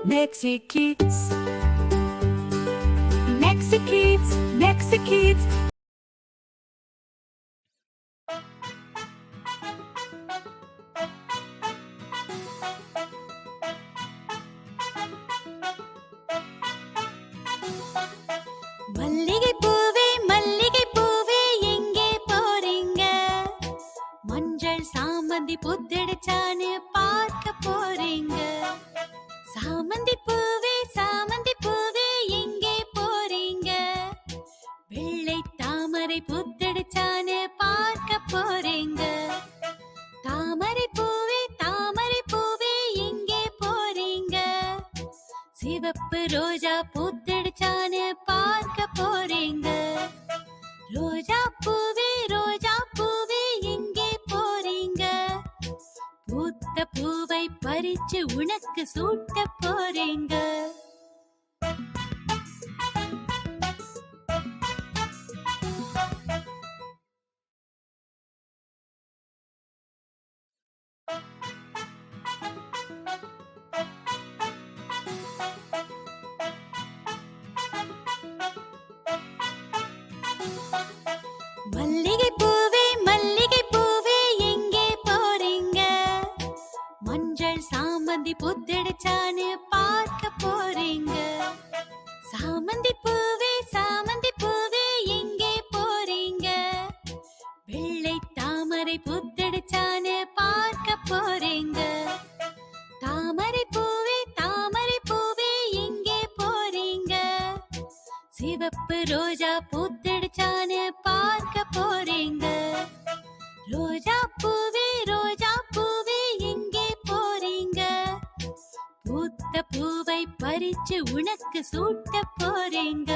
Mexikids, Mexikids, Mexikids. மல்லிகை பூவே மல்லிகை பூவே எங்கே போறீங்க? மஞ்சள் சாமந்தி புத்தடிச்சான்னு பார்க்க போறீங்க. சாமந்தி பூவே எங்கே போறீங்க? வெள்ளை தாமரை புத்தடிச்சான்னு பார்க்க போறீங்க. தாமரை பூவே எங்கே போறீங்க? சிவப்பு ரோஜா பூத்தடிச்சான்னு பார்க்க போறீங்க. ரோஜா பூவே எங்கே போறீங்க? பூத்த பூவை பறிச்சு உனக்கு சூட்ட போறீங்க. மல்லிகை பூவே எங்கே போறீங்க? மஞ்சள் சாமந்தி புத்தடிச்சான்னு பார்க்க போறீங்க. சாமந்தி பூவே எங்கே போறீங்க? வெள்ளை தாமரை புத்தடிச்சான்னு பார்க்க போறீங்க. தாமரை பூவே எங்கே போறீங்க? சிவப்பு ரோஜா பூத்தடிச்சான்னு பார்க்க போறீங்க. ரோஜா பூவே எங்கே போறீங்க? பூத்த பூவை பறிச்சு உனக்கு சூட்ட போறீங்க.